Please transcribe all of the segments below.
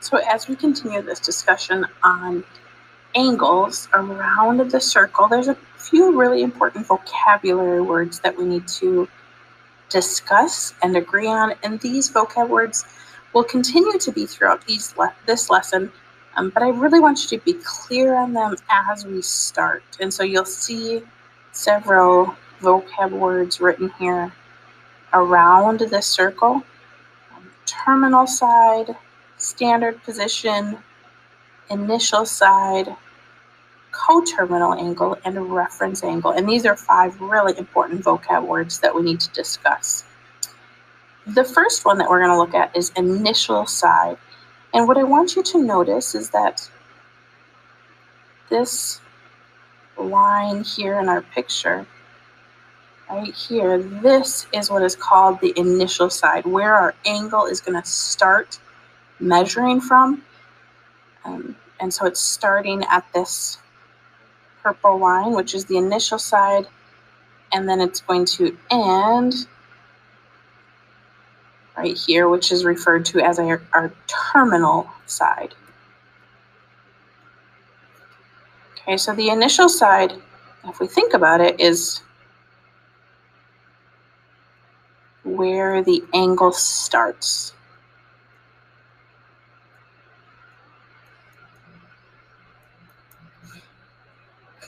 So as we continue this discussion on angles around the circle, there's a few really important vocabulary words that we need to discuss and agree on, and these vocab words will continue to be throughout this lesson, but I really want you to be clear on them as we start. And so you'll see several vocab words written here around this circle: terminal side, standard position, initial side, coterminal angle, and reference angle. And these are 5 really important vocab words that we need to discuss. The first one that we're going to look at is initial side. And what I want you to notice is that this line here in our picture, right here, this is what is called the initial side, where our angle is going to start measuring from. And so it's starting at this purple line, which is the initial side, and then it's going to end right here, which is referred to as our terminal side. Okay, so the initial side, if we think about it, is where the angle starts.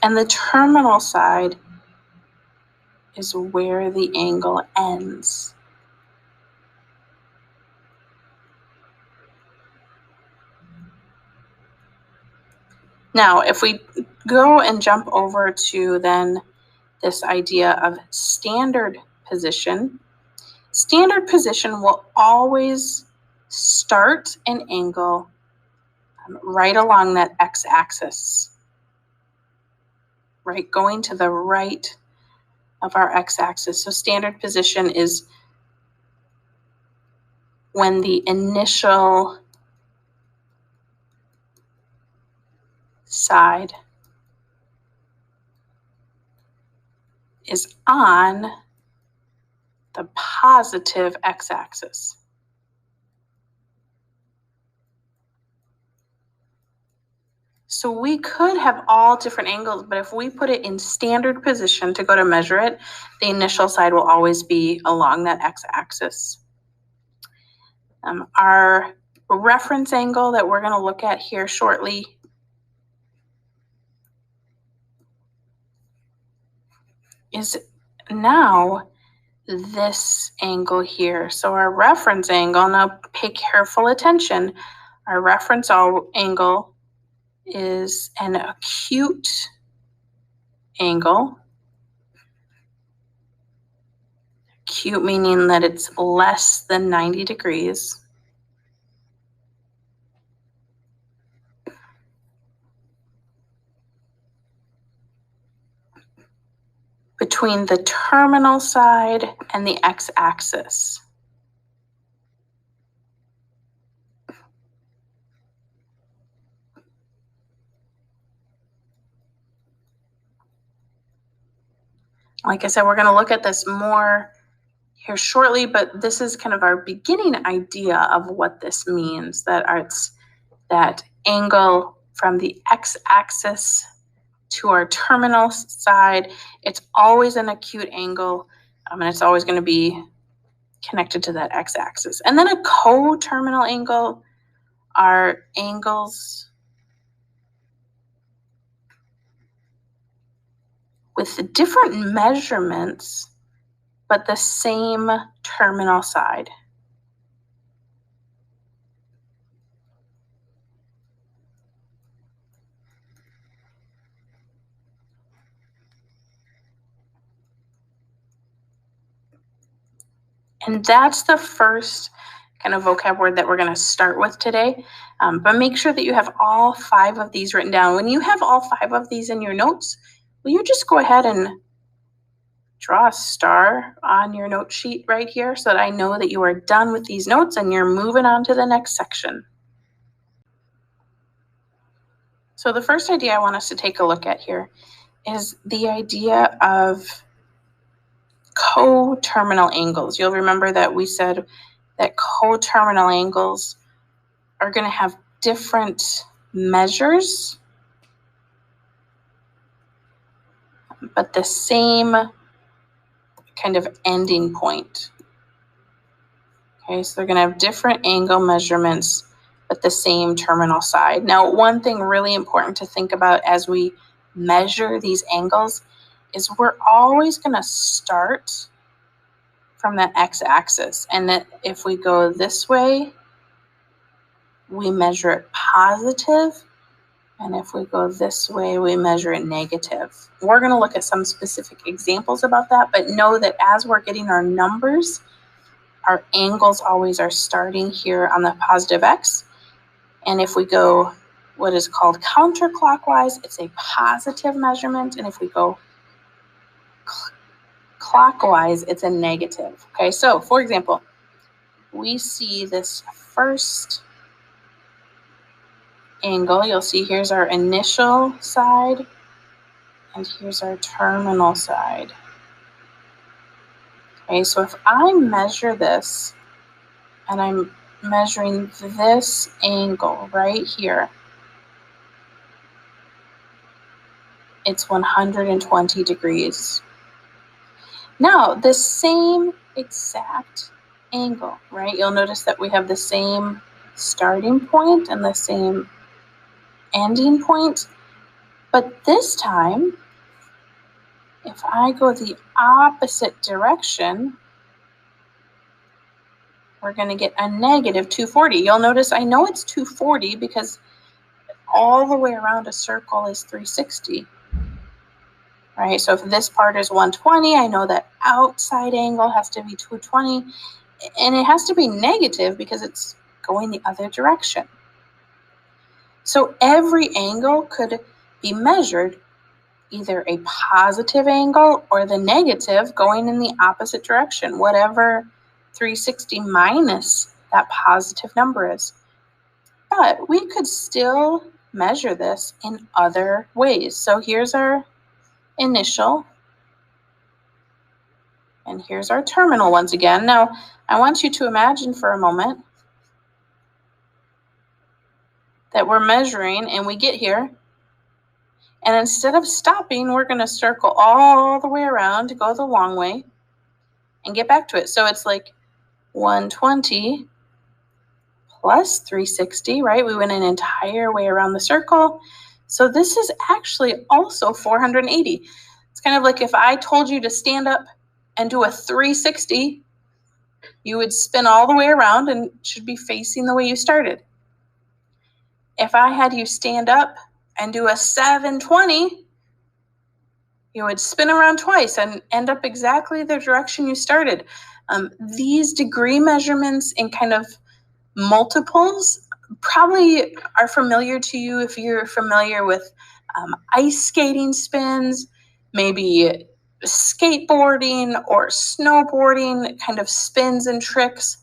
And the terminal side is where the angle ends. Now, if we go and jump over to then this idea of standard position will always start an angle right along that x-axis, right, going to the right of our x-axis. So standard position is when the initial side is on the positive x-axis. So we could have all different angles, but if we put it in standard position to go to measure it, the initial side will always be along that x-axis. Our reference angle that we're going to look at here shortly is now this angle here. So our reference angle, now pay careful attention, our reference angle is an acute angle. Acute meaning that it's less than 90 degrees. Between the terminal side and the x-axis. Like I said, we're going to look at this more here shortly, but this is kind of our beginning idea of what this means, that it's that angle from the x-axis to our terminal side. It's always an acute angle, and it's always going to be connected to that x-axis. And then a coterminal angle are angles with different measurements, but the same terminal side. And that's the first kind of vocab word that we're going to start with today. But make sure that you have all 5 of these written down. When you have all 5 of these in your notes, will you just go ahead and draw a star on your note sheet right here so that I know that you are done with these notes and you're moving on to the next section. So the first idea I want us to take a look at here is the idea of coterminal angles. You'll remember that we said that coterminal angles are going to have different measures, but the same kind of ending point. Okay, so they're going to have different angle measurements, but the same terminal side. Now, one thing really important to think about as we measure these angles is we're always going to start from the x-axis. And that if we go this way, we measure it positive. And if we go this way, we measure it negative. We're going to look at some specific examples about that, but know that as we're getting our numbers, our angles always are starting here on the positive x. And if we go what is called counterclockwise, it's a positive measurement. And if we go clockwise, it's a negative. Okay, so for example, we see this first angle. You'll see here's our initial side, and here's our terminal side. Okay, so if I measure this, and I'm measuring this angle right here, it's 120 degrees. Now, the same exact angle, right? You'll notice that we have the same starting point and the same ending point, but this time, if I go the opposite direction, we're going to get a negative 240. You'll notice I know it's 240 because all the way around a circle is 360. Right, so if this part is 120, I know that outside angle has to be 220, and it has to be negative because it's going the other direction. So every angle could be measured either a positive angle or the negative going in the opposite direction, whatever 360 minus that positive number is. But we could still measure this in other ways. So here's our initial, and here's our terminal once again. Now, I want you to imagine for a moment that we're measuring and we get here, and instead of stopping, we're going to circle all the way around to go the long way and get back to it. So it's like 120 plus 360, right? We went an entire way around the circle. So this is actually also 480. It's kind of like if I told you to stand up and do a 360, you would spin all the way around and should be facing the way you started. If I had you stand up and do a 720, you would spin around twice and end up exactly the direction you started. These degree measurements in kind of multiples probably are familiar to you if you're familiar with ice skating spins, maybe skateboarding or snowboarding kind of spins and tricks.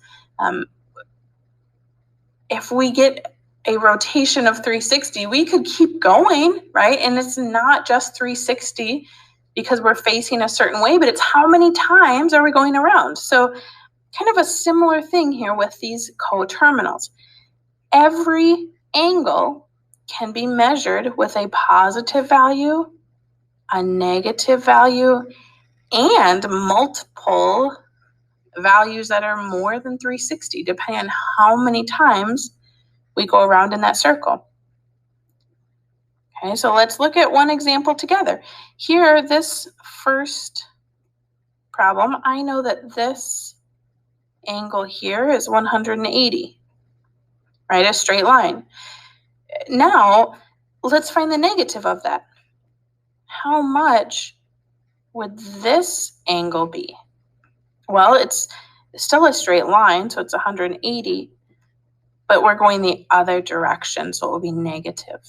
If we get a rotation of 360, we could keep going, right? And it's not just 360 because we're facing a certain way, but it's how many times are we going around? So kind of a similar thing here with these coterminals. Every angle can be measured with a positive value, a negative value, and multiple values that are more than 360, depending on how many times we go around in that circle. Okay, so let's look at one example together. Here, this first problem, I know that this angle here is 180, right? A straight line. Now, let's find the negative of that. How much would this angle be? Well, it's still a straight line, so it's 180, but we're going the other direction, so it will be negative.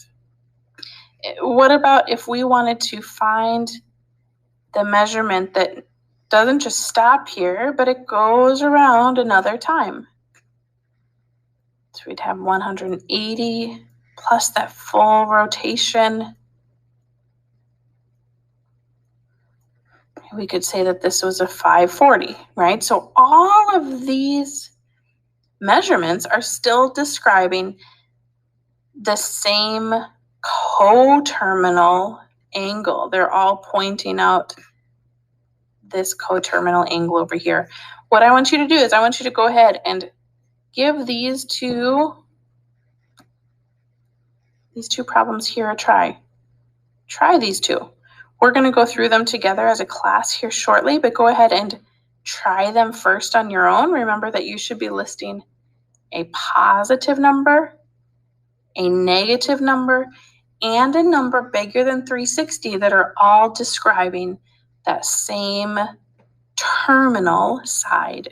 What about if we wanted to find the measurement that doesn't just stop here, but it goes around another time? So we'd have 180 plus that full rotation. We could say that this was a 540, right? So all of these measurements are still describing the same coterminal angle. They're all pointing out this coterminal angle over here. What I want you to do is I want you to go ahead and give these two problems here a try. Try these two. We're going to go through them together as a class here shortly, but go ahead and try them first on your own. Remember that you should be listing a positive number, a negative number, and a number bigger than 360 that are all describing that same terminal side.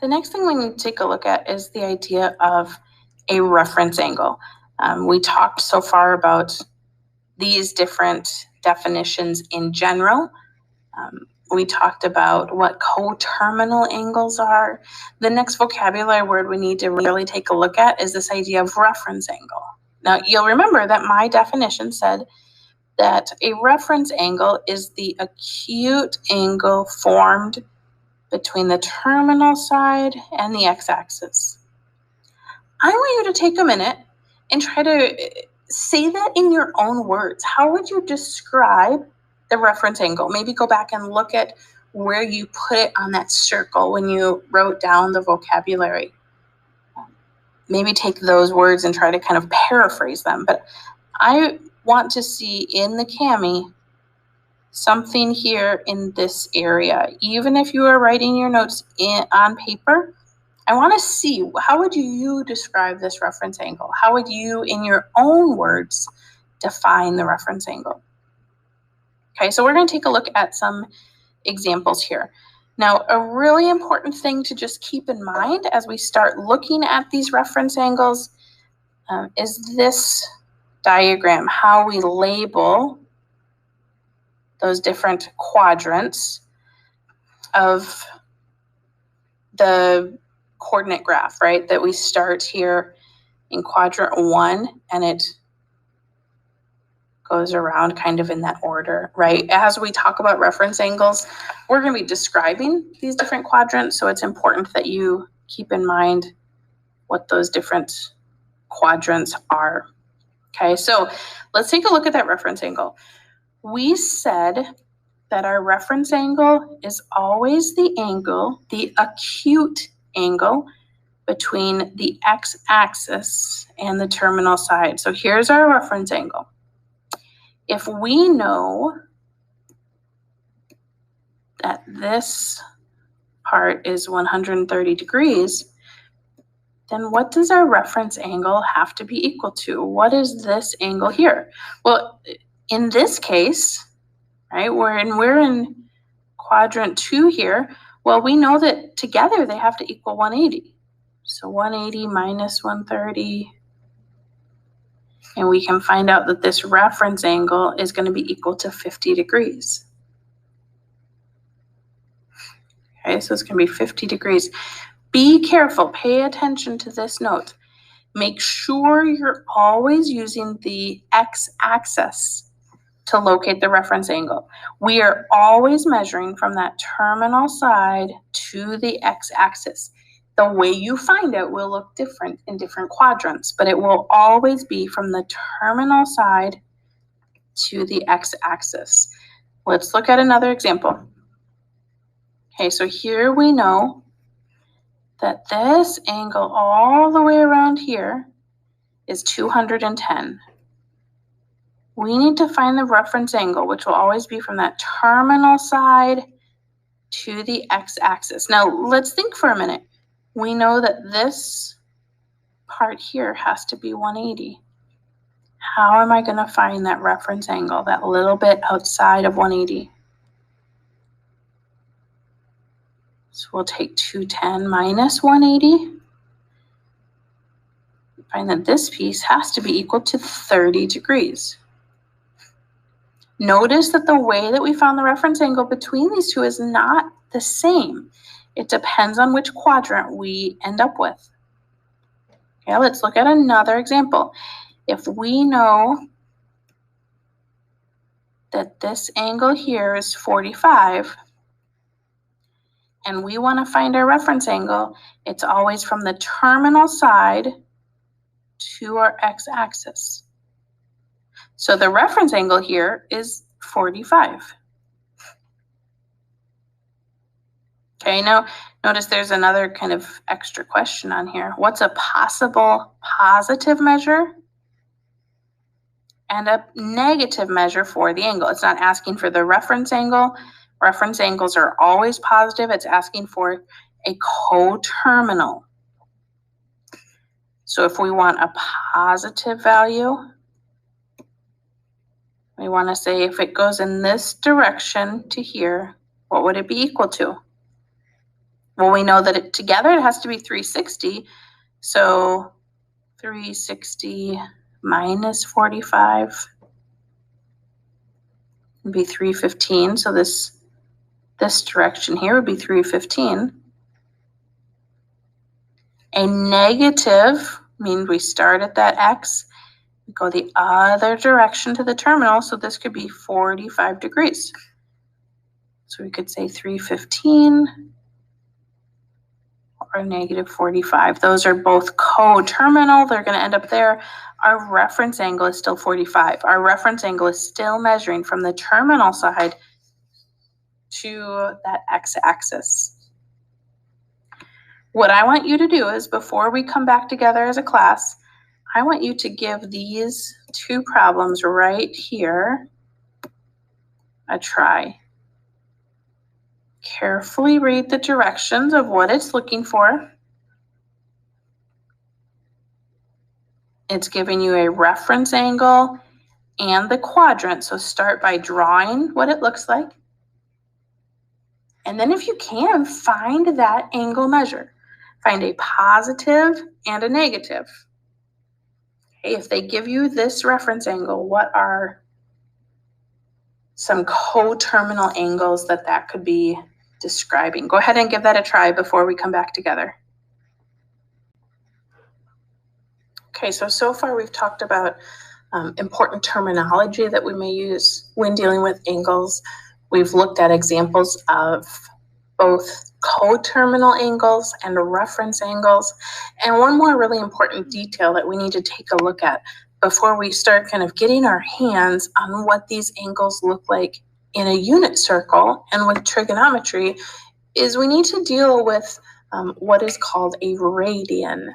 The next thing we need to take a look at is the idea of a reference angle. We talked so far about these different definitions in general. We talked about what coterminal angles are. The next vocabulary word we need to really take a look at is this idea of reference angle. Now, you'll remember that my definition said that a reference angle is the acute angle formed between the terminal side and the x-axis. I want you to take a minute and try to say that in your own words. How would you describe the reference angle? Maybe go back and look at where you put it on that circle when you wrote down the vocabulary. Maybe take those words and try to kind of paraphrase them. But I want to see in the Kami something here in this area. Even if you are writing your notes on paper, I want to see, how would you describe this reference angle? How would you, in your own words, define the reference angle? Okay, so we're going to take a look at some examples here. Now, a really important thing to just keep in mind as we start looking at these reference angles is this diagram, how we label those different quadrants of the coordinate graph, right? That we start here in quadrant 1 and it goes around kind of in that order, right? As we talk about reference angles, we're going to be describing these different quadrants, so it's important that you keep in mind what those different quadrants are. Okay, so let's take a look at that reference angle. We said that our reference angle is always the angle, the acute angle between the x-axis and the terminal side. So here's our reference angle. If we know that this part is 130 degrees, then what does our reference angle have to be equal to? What is this angle here? Well, in this case, right, we're in quadrant 2 here. Well, we know that together they have to equal 180. So 180 minus 130. And we can find out that this reference angle is going to be equal to 50 degrees. Okay, so it's going to be 50 degrees. Be careful. Pay attention to this note. Make sure you're always using the x-axis to locate the reference angle. We are always measuring from that terminal side to the x-axis. The way you find it will look different in different quadrants, but it will always be from the terminal side to the x-axis. Let's look at another example. Okay, so here we know that this angle all the way around here is 210. We need to find the reference angle, which will always be from that terminal side to the x-axis. Now, let's think for a minute. We know that this part here has to be 180. How am I going to find that reference angle, that little bit outside of 180? So we'll take 210 minus 180. Find that this piece has to be equal to 30 degrees. Notice that the way that we found the reference angle between these two is not the same. It depends on which quadrant we end up with. Okay, let's look at another example. If we know that this angle here is 45, and we want to find our reference angle, it's always from the terminal side to our x-axis. So the reference angle here is 45. Okay, now notice there's another kind of extra question on here. What's a possible positive measure and a negative measure for the angle? It's not asking for the reference angle. Reference angles are always positive. It's asking for a coterminal. So if we want a positive value, we want to say if it goes in this direction to here, what would it be equal to? Well, we know that together it has to be 360. So 360 minus 45 would be 315. So this direction here would be 315. A negative means we start at that x, we go the other direction to the terminal. So this could be 45 degrees. So we could say 315 or negative 45. Those are both coterminal. They're going to end up there. Our reference angle is still 45. Our reference angle is still measuring from the terminal side to that x-axis. What I want you to do is, before we come back together as a class, I want you to give these two problems right here a try. Carefully read the directions of what it's looking for. It's giving you a reference angle and the quadrant. So start by drawing what it looks like. And then if you can, find that angle measure. Find a positive and a negative. Okay, if they give you this reference angle, what are some coterminal angles that could be describing? Go ahead and give that a try before we come back together. Okay, so far we've talked about important terminology that we may use when dealing with angles. We've looked at examples of both coterminal angles and reference angles. And one more really important detail that we need to take a look at before we start kind of getting our hands on what these angles look like in a unit circle and with trigonometry is we need to deal with what is called a radian.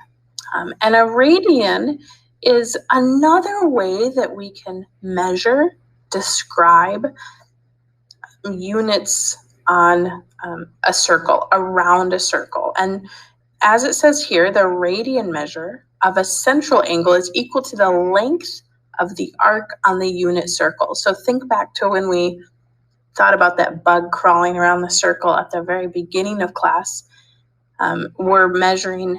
And a radian is another way that we can measure, describe units on a circle, around a circle. And as it says here, the radian measure of a central angle is equal to the length of the arc on the unit circle. So think back to when we thought about that bug crawling around the circle at the very beginning of class. We're measuring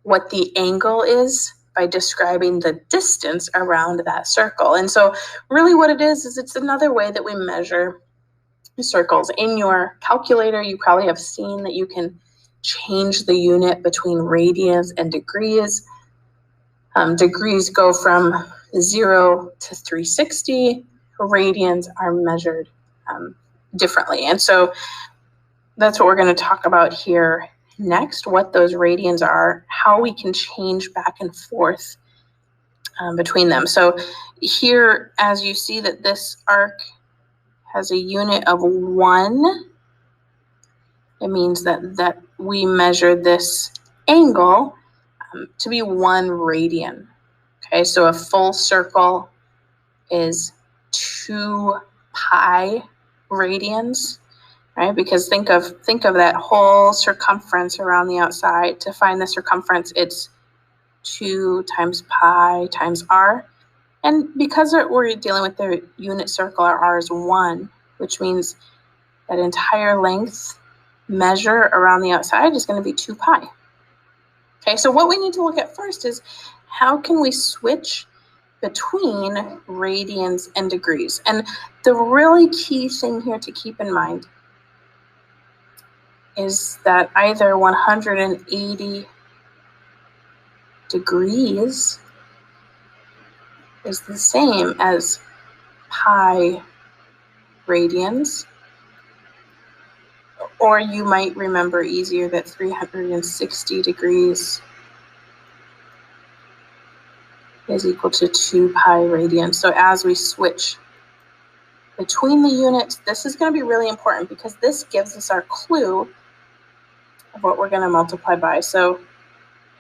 what the angle is by describing the distance around that circle. And so really what it is it's another way that we measure circles. In your calculator, you probably have seen that you can change the unit between radians and degrees. Degrees go from 0 to 360. Radians are measured differently. And so that's what we're going to talk about here next, what those radians are, how we can change back and forth between them. So here, as you see that this arc has a unit of 1, it means that we measure this angle to be 1 radian. Okay, so a full circle is 2 pi radians. Right, because think of that whole circumference around the outside. To find the circumference, it's 2 times pi times r. And because we're dealing with the unit circle, our r is 1, which means that entire length measure around the outside is going to be 2 pi. Okay, so what we need to look at first is how can we switch between radians and degrees? And the really key thing here to keep in mind is that either 180 degrees is the same as pi radians, Or you might remember easier that 360 degrees is equal to 2 pi radians. So as we switch between the units, this is going to be really important because this gives us our clue of what we're going to multiply by. So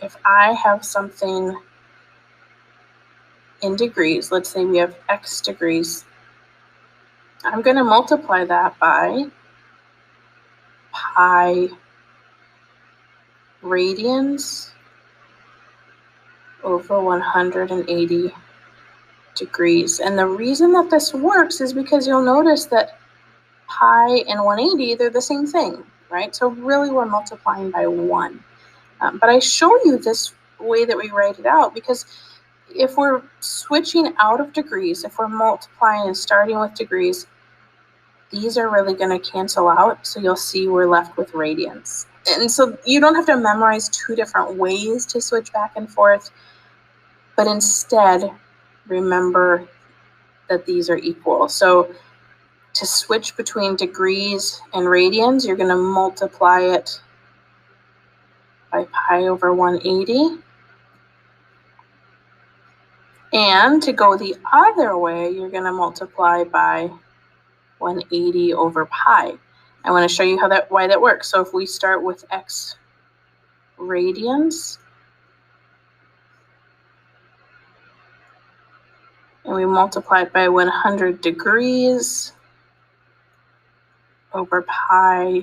if I have something in degrees, let's say we have x degrees, I'm going to multiply that by pi radians over 180 degrees. And the reason that this works is because you'll notice that pi and 180, they're the same thing, right? So really we're multiplying by 1. But I show you this way that we write it out because if we're switching out of degrees, if we're multiplying and starting with degrees, these are really going to cancel out. So you'll see we're left with radians. And so you don't have to memorize 2 different ways to switch back and forth, but instead remember that these are equal. So to switch between degrees and radians, you're going to multiply it by pi over 180. And to go the other way, you're going to multiply by 180 over pi. I want to show you why that works. So if we start with x radians and we multiply it by 100 degrees over pi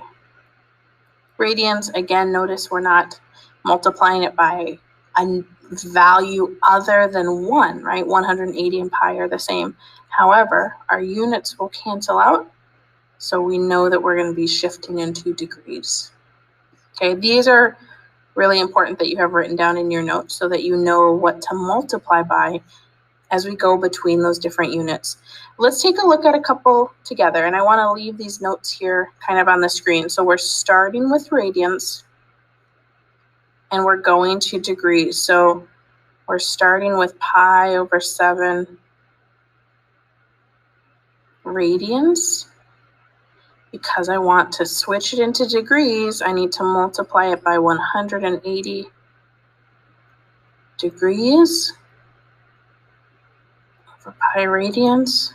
radians, again, notice we're not multiplying it by a value other than 1, right? 180 and pi are the same. However, our units will cancel out, so we know that we're going to be shifting into degrees. Okay, these are really important that you have written down in your notes so that you know what to multiply by as we go between those different units. Let's take a look at a couple together, and I want to leave these notes here kind of on the screen. So we're starting with radians, and we're going to degrees. So we're starting with pi over 7 radians. Because I want to switch it into degrees, I need to multiply it by 180 degrees over pi radians.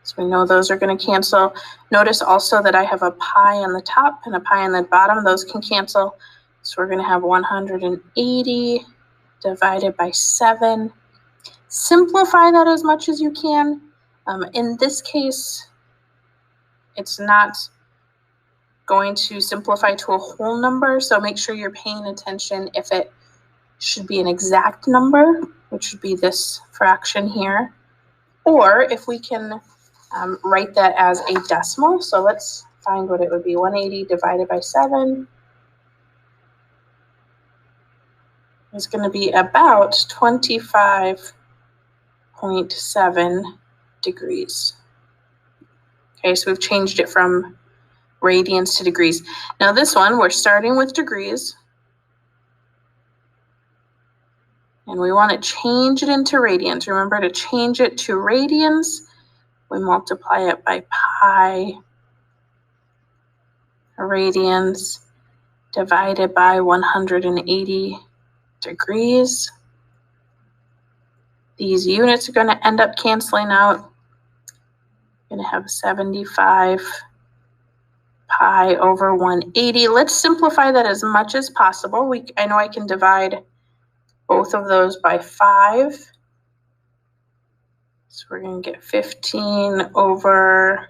So we know those are going to cancel. Notice also that I have a pi on the top and a pi on the bottom. Those can cancel. So we're going to have 180 divided by 7. Simplify that as much as you can. In this case, it's not going to simplify to a whole number, so make sure you're paying attention if it should be an exact number, which would be this fraction here, or if we can write that as a decimal. So let's find what it would be. 180 divided by 7 is going to be about 25.7 degrees. Okay, so we've changed it from radians to degrees. Now this one, we're starting with degrees. And we want to change it into radians. Remember, to change it to radians, we multiply it by pi radians divided by 180 degrees. These units are going to end up canceling out. We're going to have 75 pi over 180. Let's simplify that as much as possible. I know I can divide both of those by 5. So we're going to get 15 over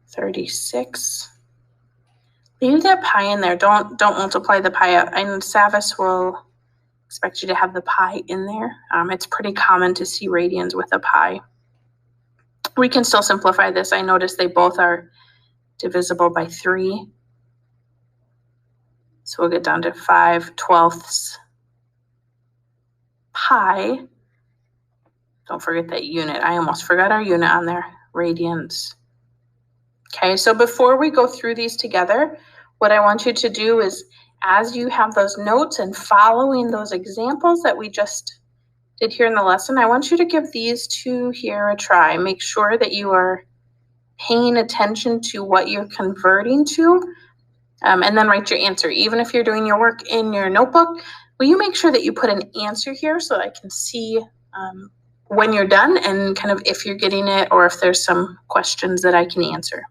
36. Leave that pi in there. Don't multiply the pi out. And Savas will expect you to have the pi in there. It's pretty common to see radians with a pi. We can still simplify this. I notice they both are divisible by 3. So we'll get down to 5/12 pi. Don't forget that unit. I almost forgot our unit on there, radians. Okay, so before we go through these together, what I want you to do is, as you have those notes and following those examples that we just did here in the lesson, I want you to give these two here a try. Make sure that you are paying attention to what you're converting to, and then write your answer. Even if you're doing your work in your notebook, will you make sure that you put an answer here so I can see when you're done and kind of if you're getting it or if there's some questions that I can answer.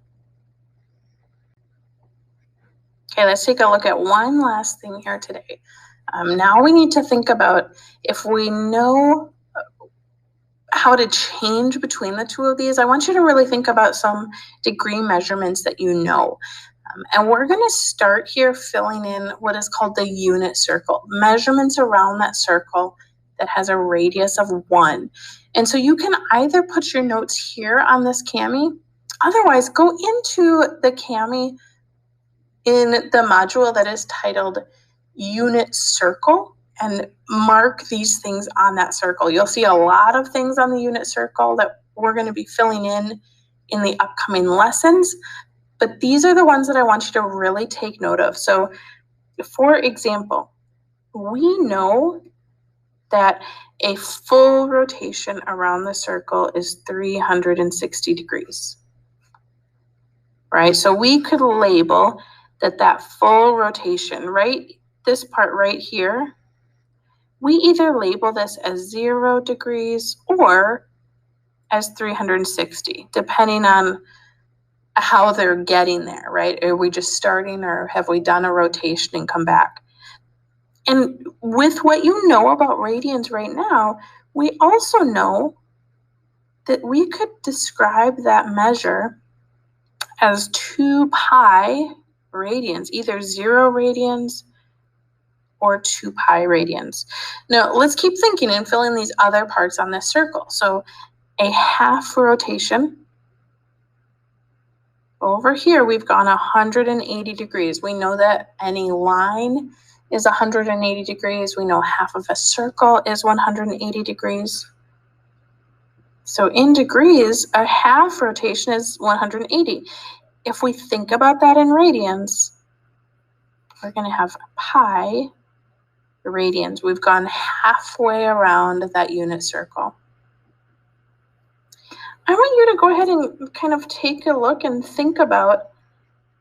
Okay, let's take a look at one last thing here today. Now we need to think about if we know how to change between the two of these. I want you to really think about some degree measurements that you know. And we're going to start here filling in what is called the unit circle, measurements around that circle that has a radius of 1. And so you can either put your notes here on this Kami, otherwise go into the Kami in the module that is titled Unit Circle and mark these things on that circle. You'll see a lot of things on the unit circle that we're going to be filling in the upcoming lessons, but these are the ones that I want you to really take note of. So, for example, we know that a full rotation around the circle is 360 degrees, right? So we could label that full rotation, right? This part right here, we either label this as 0 degrees or as 360, depending on how they're getting there, right? Are we just starting or have we done a rotation and come back? And with what you know about radians right now, we also know that we could describe that measure as 2 pi radians, either 0 radians or 2 pi radians. Now, let's keep thinking and fill in these other parts on this circle. So a half rotation. Over here, we've gone 180 degrees. We know that any line is 180 degrees. We know half of a circle is 180 degrees. So in degrees, a half rotation is 180. If we think about that in radians, we're going to have pi radians. We've gone halfway around that unit circle. I want you to go ahead and kind of take a look and think about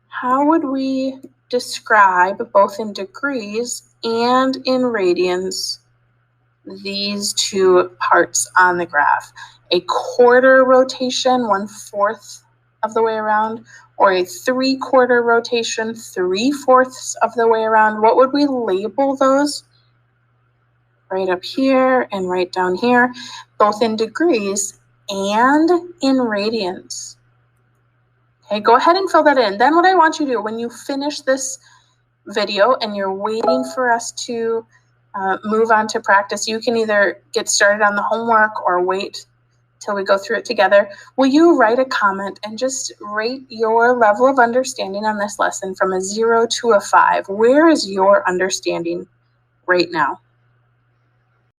how would we describe both in degrees and in radians these two parts on the graph. A quarter rotation, 1/4 of the way around, or a 3/4 rotation, 3/4 of the way around. What would we label those? Right up here and right down here, both in degrees and in radians. Okay, go ahead and fill that in. Then what I want you to do when you finish this video and you're waiting for us to move on to practice, you can either get started on the homework or wait till we go through it together. Will you write a comment and just rate your level of understanding on this lesson from a 0 to a 5? Where is your understanding right now?